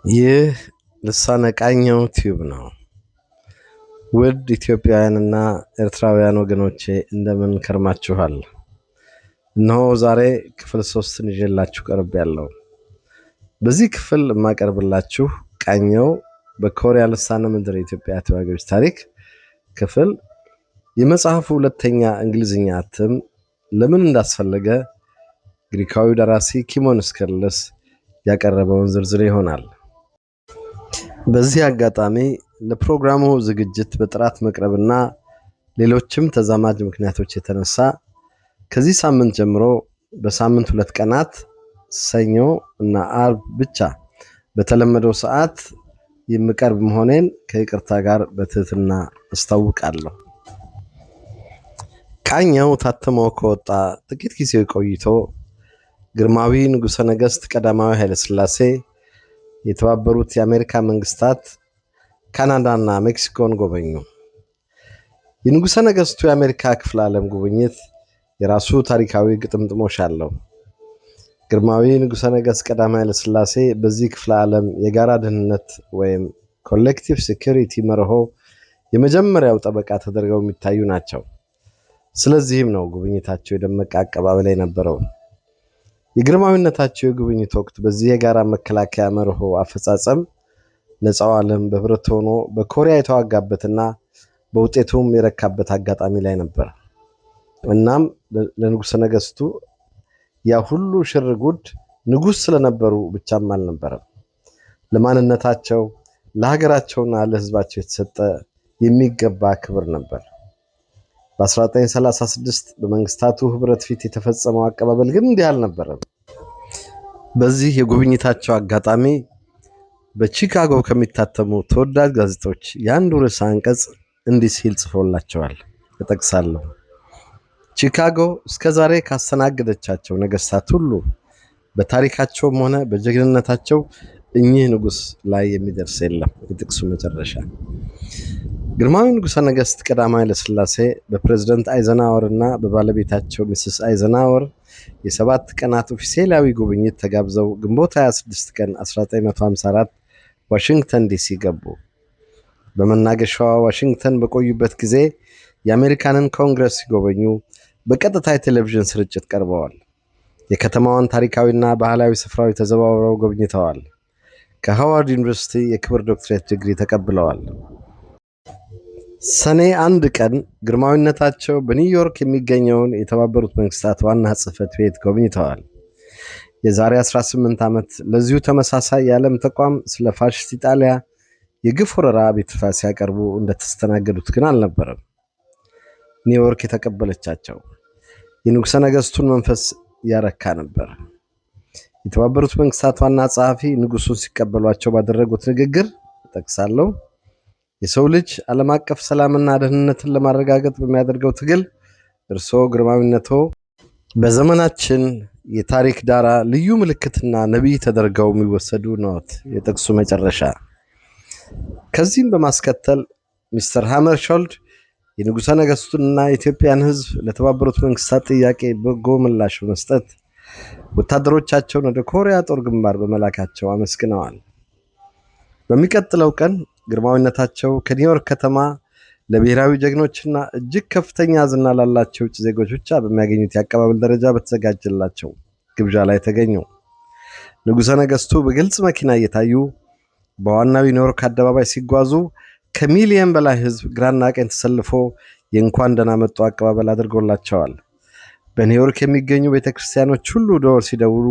ይህ ልሳነ ቃኘው ቲዩብ ነው። ውድ ኢትዮጵያውያንና ኤርትራውያን ወገኖቼ እንደምን ከርማችኋል? እነሆ ዛሬ ክፍል 3ን ይዤላችሁ ቀርቤያለሁ። በዚህ ክፍል የማቀርብላችሁ ቃኘው በኮሪያ ልሳነ ምድር የኢትዮጵያ ተዋጊዎች ታሪክ ክፍል የመጽሐፉ ሁለተኛ እንግሊዝኛ እትም ለምን እንዳስፈለገ ግሪካዊ ደራሲ ኪሞን ስከርለስ ያቀረበውን ዝርዝር ይሆናል። በዚህ አጋጣሚ ለፕሮግራሙ ዝግጅት በጥራት መቅረብና ሌሎችም ተዛማጅ ምክንያቶች የተነሳ ከዚህ ሳምንት ጀምሮ በሳምንት 2 ቀናት ሰኞ እና አርብ ብቻ በተለመደው ሰዓት የምቀርብ መሆኔን ከይቅርታ ጋር በትህትና አስታውቃለሁ። ቃኘው ታትሞ ከወጣ ጥቂት ጊዜ ቆይቶ ግርማዊ ንጉሠ ነገሥት ቀዳማዊ ኃይለ ሥላሴ የተባበሩት የአሜሪካ መንግስታት ካናዳና ሜክሲኮን ጎበኙ። የንጉሠ ነገሥቱ የአሜሪካ ክፍለ ዓለም ጉብኝት የራሱ ታሪካዊ ግጥምጥሞሽ አለው። ግርማዊ ንጉሠ ነገሥት ቀዳማዊ ኃይለ ሥላሴ በዚህ ክፍለ ዓለም የጋራ ደህንነት ወይም ኮሌክቲቭ ሴኩሪቲ መርሆ የመጀመሪያው ጠበቃ ተደርገው የሚታዩ ናቸው። ስለዚህም ነው ጉብኝታቸው የደመቀ አቀባበል የነበረው። የግርማዊነታቸው የጉብኝት ወቅት በዚህ የጋራ መከላከያ መርሆ አፈጻጸም ነፃው ዓለም በህብረት ሆኖ በኮሪያ የተዋጋበትና በውጤቱም የረካበት አጋጣሚ ላይ ነበር። እናም ለንጉሠ ነገሥቱ ያ ሁሉ ሽርጉድ ንጉሥ ስለነበሩ ብቻም አልነበረም። ለማንነታቸው ለሀገራቸውና ለህዝባቸው የተሰጠ የሚገባ ክብር ነበር። በ1936 በመንግስታቱ ህብረት ፊት የተፈጸመው አቀባበል ግን እንዲህ አልነበረም። በዚህ የጉብኝታቸው አጋጣሚ በቺካጎ ከሚታተሙ ተወዳጅ ጋዜጦች የአንዱ ርዕሰ አንቀጽ እንዲህ ሲል ጽፎላቸዋል። እጠቅሳለሁ። ቺካጎ እስከዛሬ ካስተናገደቻቸው ነገስታት ሁሉ በታሪካቸውም ሆነ በጀግንነታቸው እኚህ ንጉሥ ላይ የሚደርስ የለም። የጥቅሱ መጨረሻ። ግርማዊ ንጉሠ ነገሥት ቀዳማዊ ኃይለ ሥላሴ በፕሬዝዳንት አይዘናወር እና በባለቤታቸው ሚስስ አይዘናወር የ7 ቀናት ኦፊሴላዊ ጉብኝት ተጋብዘው ግንቦት 26 ቀን 1954 ዋሽንግተን ዲሲ ገቡ። በመናገሻዋ ዋሽንግተን በቆዩበት ጊዜ የአሜሪካንን ኮንግረስ ሲጎበኙ በቀጥታ የቴሌቪዥን ስርጭት ቀርበዋል። የከተማዋን ታሪካዊና ባህላዊ ስፍራዎች ተዘዋውረው ጎብኝተዋል። ከሃዋርድ ዩኒቨርሲቲ የክብር ዶክትሬት ዲግሪ ተቀብለዋል። ሰኔ 1 ቀን ግርማዊነታቸው በኒውዮርክ የሚገኘውን የተባበሩት መንግስታት ዋና ጽሕፈት ቤት ጎብኝተዋል። የዛሬ 18 ዓመት ለዚሁ ተመሳሳይ የዓለም ተቋም ስለ ፋሽስት ኢጣሊያ የግፍ ወረራ ቤቱታ ሲያቀርቡ እንደተስተናገዱት ግን አልነበረም። ኒውዮርክ የተቀበለቻቸው የንጉሠ ነገሥቱን መንፈስ ያረካ ነበር። የተባበሩት መንግስታት ዋና ጸሐፊ ንጉሱን ሲቀበሏቸው ባደረጉት ንግግር እጠቅሳለሁ፣ የሰው ልጅ ዓለም አቀፍ ሰላምና ደህንነትን ለማረጋገጥ በሚያደርገው ትግል እርስዎ ግርማዊነቶ በዘመናችን የታሪክ ዳራ ልዩ ምልክትና ነቢይ ተደርገው የሚወሰዱ ነዎት። የጥቅሱ መጨረሻ። ከዚህም በማስከተል ሚስተር ሃመርሾልድ የንጉሠ ነገሥቱንና የኢትዮጵያን ሕዝብ ለተባበሩት መንግስታት ጥያቄ በጎ ምላሽ በመስጠት ወታደሮቻቸውን ወደ ኮሪያ ጦር ግንባር በመላካቸው አመስግነዋል። በሚቀጥለው ቀን ግርማዊነታቸው ከኒውዮርክ ከተማ ለብሔራዊ ጀግኖችና እጅግ ከፍተኛ ዝና ላላቸው ውጭ ዜጎች ብቻ በሚያገኙት የአቀባበል ደረጃ በተዘጋጀላቸው ግብዣ ላይ ተገኙ። ንጉሠ ነገሥቱ በግልጽ መኪና እየታዩ በዋናው ኒውዮርክ አደባባይ ሲጓዙ ከሚሊየን በላይ ህዝብ ግራና ቀኝ ተሰልፎ የእንኳን ደህና መጡ አቀባበል አድርጎላቸዋል። በኒውዮርክ የሚገኙ ቤተክርስቲያኖች ሁሉ ደወል ሲደውሉ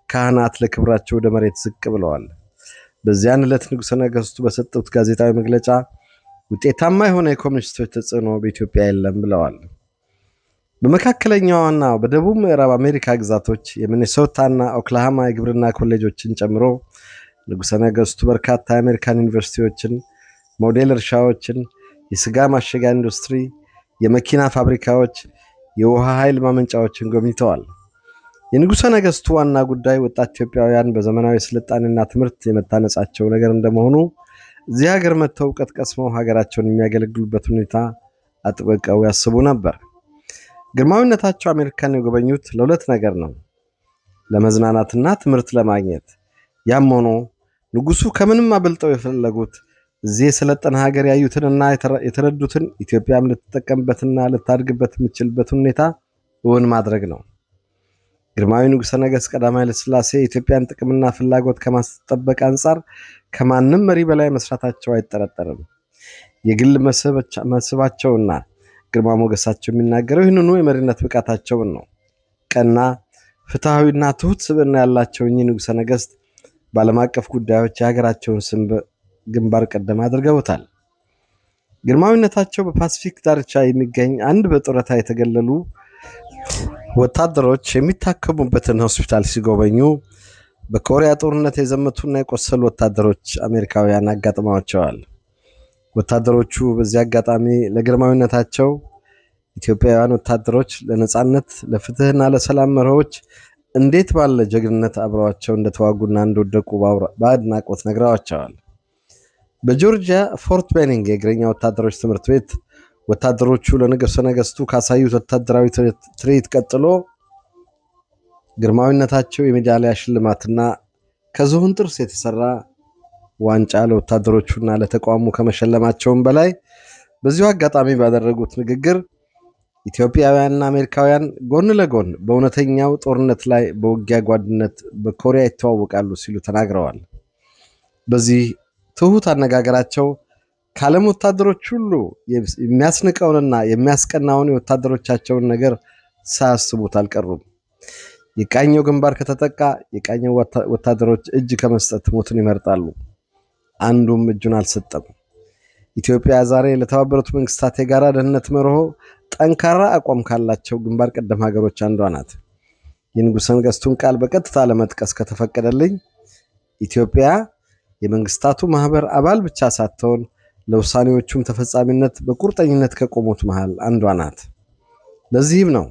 ካህናት ለክብራቸው ወደ መሬት ዝቅ ብለዋል። በዚያን ዕለት ንጉሠ ነገሥቱ በሰጡት ጋዜጣዊ መግለጫ ውጤታማ የሆነ የኮሚኒስቶች ተጽዕኖ በኢትዮጵያ የለም ብለዋል። በመካከለኛውና በደቡብ ምዕራብ አሜሪካ ግዛቶች የሚኔሶታና ኦክላሃማ የግብርና ኮሌጆችን ጨምሮ ንጉሠ ነገሥቱ በርካታ የአሜሪካን ዩኒቨርሲቲዎችን፣ ሞዴል እርሻዎችን፣ የስጋ ማሸጊያ ኢንዱስትሪ፣ የመኪና ፋብሪካዎች፣ የውሃ ኃይል ማመንጫዎችን ጎብኝተዋል። የንጉሠ ነገሥቱ ዋና ጉዳይ ወጣት ኢትዮጵያውያን በዘመናዊ ስልጣኔና ትምህርት የመታነጻቸው ነገር እንደመሆኑ እዚህ ሀገር መጥተው እውቀት ቀስመው ሀገራቸውን የሚያገለግሉበት ሁኔታ አጥብቀው ያስቡ ነበር። ግርማዊነታቸው አሜሪካን የጎበኙት ለሁለት ነገር ነው፣ ለመዝናናትና ትምህርት ለማግኘት። ያም ሆኖ ንጉሱ ከምንም አበልጠው የፈለጉት እዚህ የሰለጠነ ሀገር ያዩትንና የተረዱትን ኢትዮጵያም ልትጠቀምበትና ልታድግበት የምትችልበትን ሁኔታ እውን ማድረግ ነው። ግርማዊ ንጉሠ ነገሥት ቀዳማዊ ኃይለ ሥላሴ የኢትዮጵያን ጥቅምና ፍላጎት ከማስጠበቅ አንጻር ከማንም መሪ በላይ መስራታቸው አይጠረጠርም። የግል መስህባቸውና ግርማ ሞገሳቸው የሚናገረው ይህንኑ የመሪነት ብቃታቸውን ነው። ቀና ፍትሐዊና ትሁት ስብዕና ያላቸው እኚህ ንጉሠ ነገሥት በዓለም አቀፍ ጉዳዮች የሀገራቸውን ስም ግንባር ቀደም አድርገውታል። ግርማዊነታቸው በፓሲፊክ ዳርቻ የሚገኝ አንድ በጡረታ የተገለሉ ወታደሮች የሚታከሙበትን ሆስፒታል ሲጎበኙ በኮሪያ ጦርነት የዘመቱና የቆሰሉ ወታደሮች አሜሪካውያን አጋጥመዋቸዋል። ወታደሮቹ በዚህ አጋጣሚ ለግርማዊነታቸው ኢትዮጵያውያን ወታደሮች ለነጻነት፣ ለፍትህና ለሰላም መርሆች እንዴት ባለ ጀግንነት አብረዋቸው እንደተዋጉና እንደወደቁ በአድናቆት ነግረዋቸዋል። በጆርጂያ ፎርት ቤኒንግ የእግረኛ ወታደሮች ትምህርት ቤት ወታደሮቹ ለንጉሠ ነገሥቱ ካሳዩት ወታደራዊ ትርኢት ቀጥሎ ግርማዊነታቸው የሜዳሊያ ሽልማትና ከዝሆን ጥርስ የተሰራ ዋንጫ ለወታደሮቹና ለተቋሙ ከመሸለማቸውም በላይ በዚሁ አጋጣሚ ባደረጉት ንግግር ኢትዮጵያውያንና አሜሪካውያን ጎን ለጎን በእውነተኛው ጦርነት ላይ በውጊያ ጓድነት በኮሪያ ይተዋወቃሉ ሲሉ ተናግረዋል። በዚህ ትሁት አነጋገራቸው ከዓለም ወታደሮች ሁሉ የሚያስንቀውንና የሚያስቀናውን የወታደሮቻቸውን ነገር ሳያስቡት አልቀሩም። የቃኘው ግንባር ከተጠቃ የቃኘው ወታደሮች እጅ ከመስጠት ሞትን ይመርጣሉ። አንዱም እጁን አልሰጠም። ኢትዮጵያ ዛሬ ለተባበሩት መንግስታት የጋራ ደህንነት መርሆ ጠንካራ አቋም ካላቸው ግንባር ቀደም ሀገሮች አንዷ ናት። የንጉሠ ነገሥቱን ቃል በቀጥታ ለመጥቀስ ከተፈቀደልኝ ኢትዮጵያ የመንግስታቱ ማህበር አባል ብቻ ሳትሆን ለውሳኔዎቹም ተፈጻሚነት በቁርጠኝነት ከቆሙት መሃል አንዷ ናት። ለዚህም ነው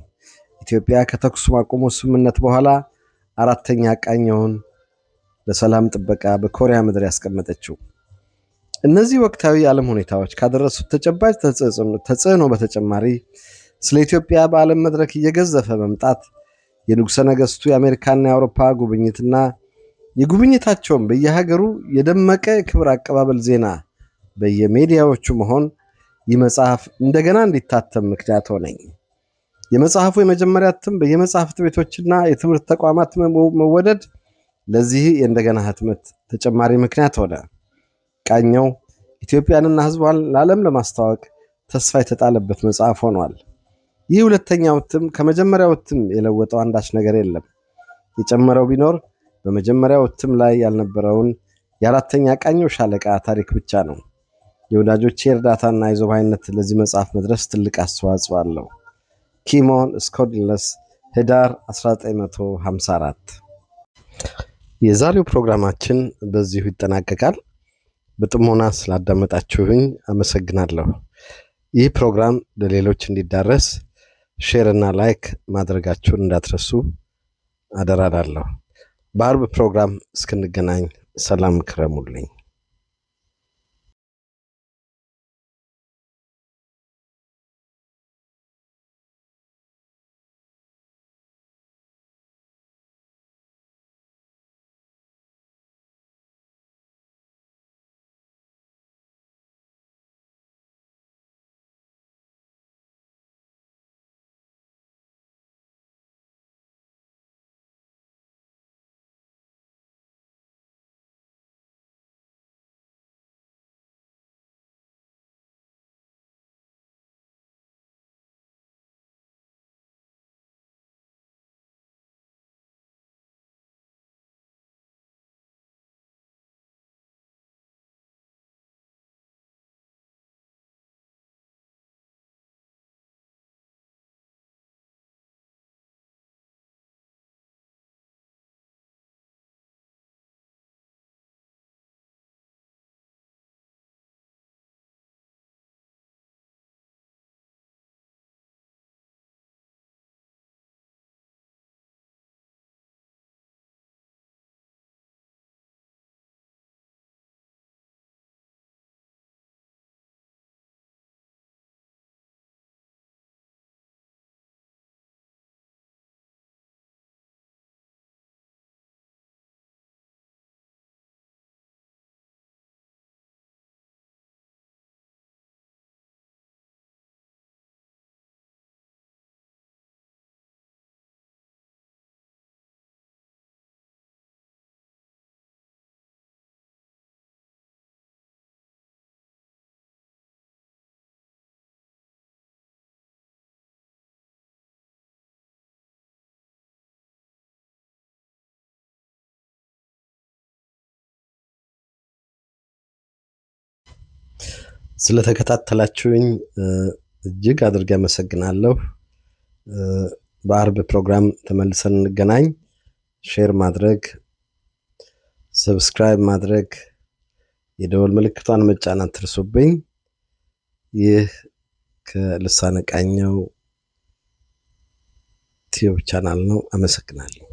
ኢትዮጵያ ከተኩስ ማቆሙ ስምምነት በኋላ አራተኛ ቃኘውን ለሰላም ጥበቃ በኮሪያ ምድር ያስቀመጠችው። እነዚህ ወቅታዊ የዓለም ሁኔታዎች ካደረሱት ተጨባጭ ተጽዕኖ በተጨማሪ ስለ ኢትዮጵያ በዓለም መድረክ እየገዘፈ መምጣት የንጉሠ ነገሥቱ የአሜሪካና የአውሮፓ ጉብኝትና የጉብኝታቸውን በየሀገሩ የደመቀ ክብር አቀባበል ዜና በየሜዲያዎቹ መሆን ይህ መጽሐፍ እንደገና እንዲታተም ምክንያት ሆነኝ። የመጽሐፉ የመጀመሪያ እትም በየመጽሐፍት ቤቶችና የትምህርት ተቋማት መወደድ ለዚህ የእንደገና ህትመት ተጨማሪ ምክንያት ሆነ። ቃኘው ኢትዮጵያንና ሕዝቧን ለዓለም ለማስተዋወቅ ተስፋ የተጣለበት መጽሐፍ ሆኗል። ይህ ሁለተኛው እትም ከመጀመሪያው እትም የለወጠው አንዳች ነገር የለም። የጨመረው ቢኖር በመጀመሪያው እትም ላይ ያልነበረውን የአራተኛ ቃኘው ሻለቃ ታሪክ ብቻ ነው። የወዳጆቼ እርዳታና አይዞባይነት ለዚህ መጽሐፍ መድረስ ትልቅ አስተዋጽኦ አለው። ኪሞን ስኮድለስ ህዳር 1954። የዛሬው ፕሮግራማችን በዚሁ ይጠናቀቃል። በጥሞና ስላዳመጣችሁኝ አመሰግናለሁ። ይህ ፕሮግራም ለሌሎች እንዲዳረስ ሼር እና ላይክ ማድረጋችሁን እንዳትረሱ አደራላለሁ። በአርብ ፕሮግራም እስክንገናኝ ሰላም ክረሙልኝ። ስለተከታተላችሁኝ እጅግ አድርጌ አመሰግናለሁ። በአርብ ፕሮግራም ተመልሰን እንገናኝ። ሼር ማድረግ፣ ሰብስክራይብ ማድረግ፣ የደወል ምልክቷን መጫን አትርሱብኝ። ይህ ከልሳነ ቃኘው ዩቲዩብ ቻናል ነው። አመሰግናለሁ።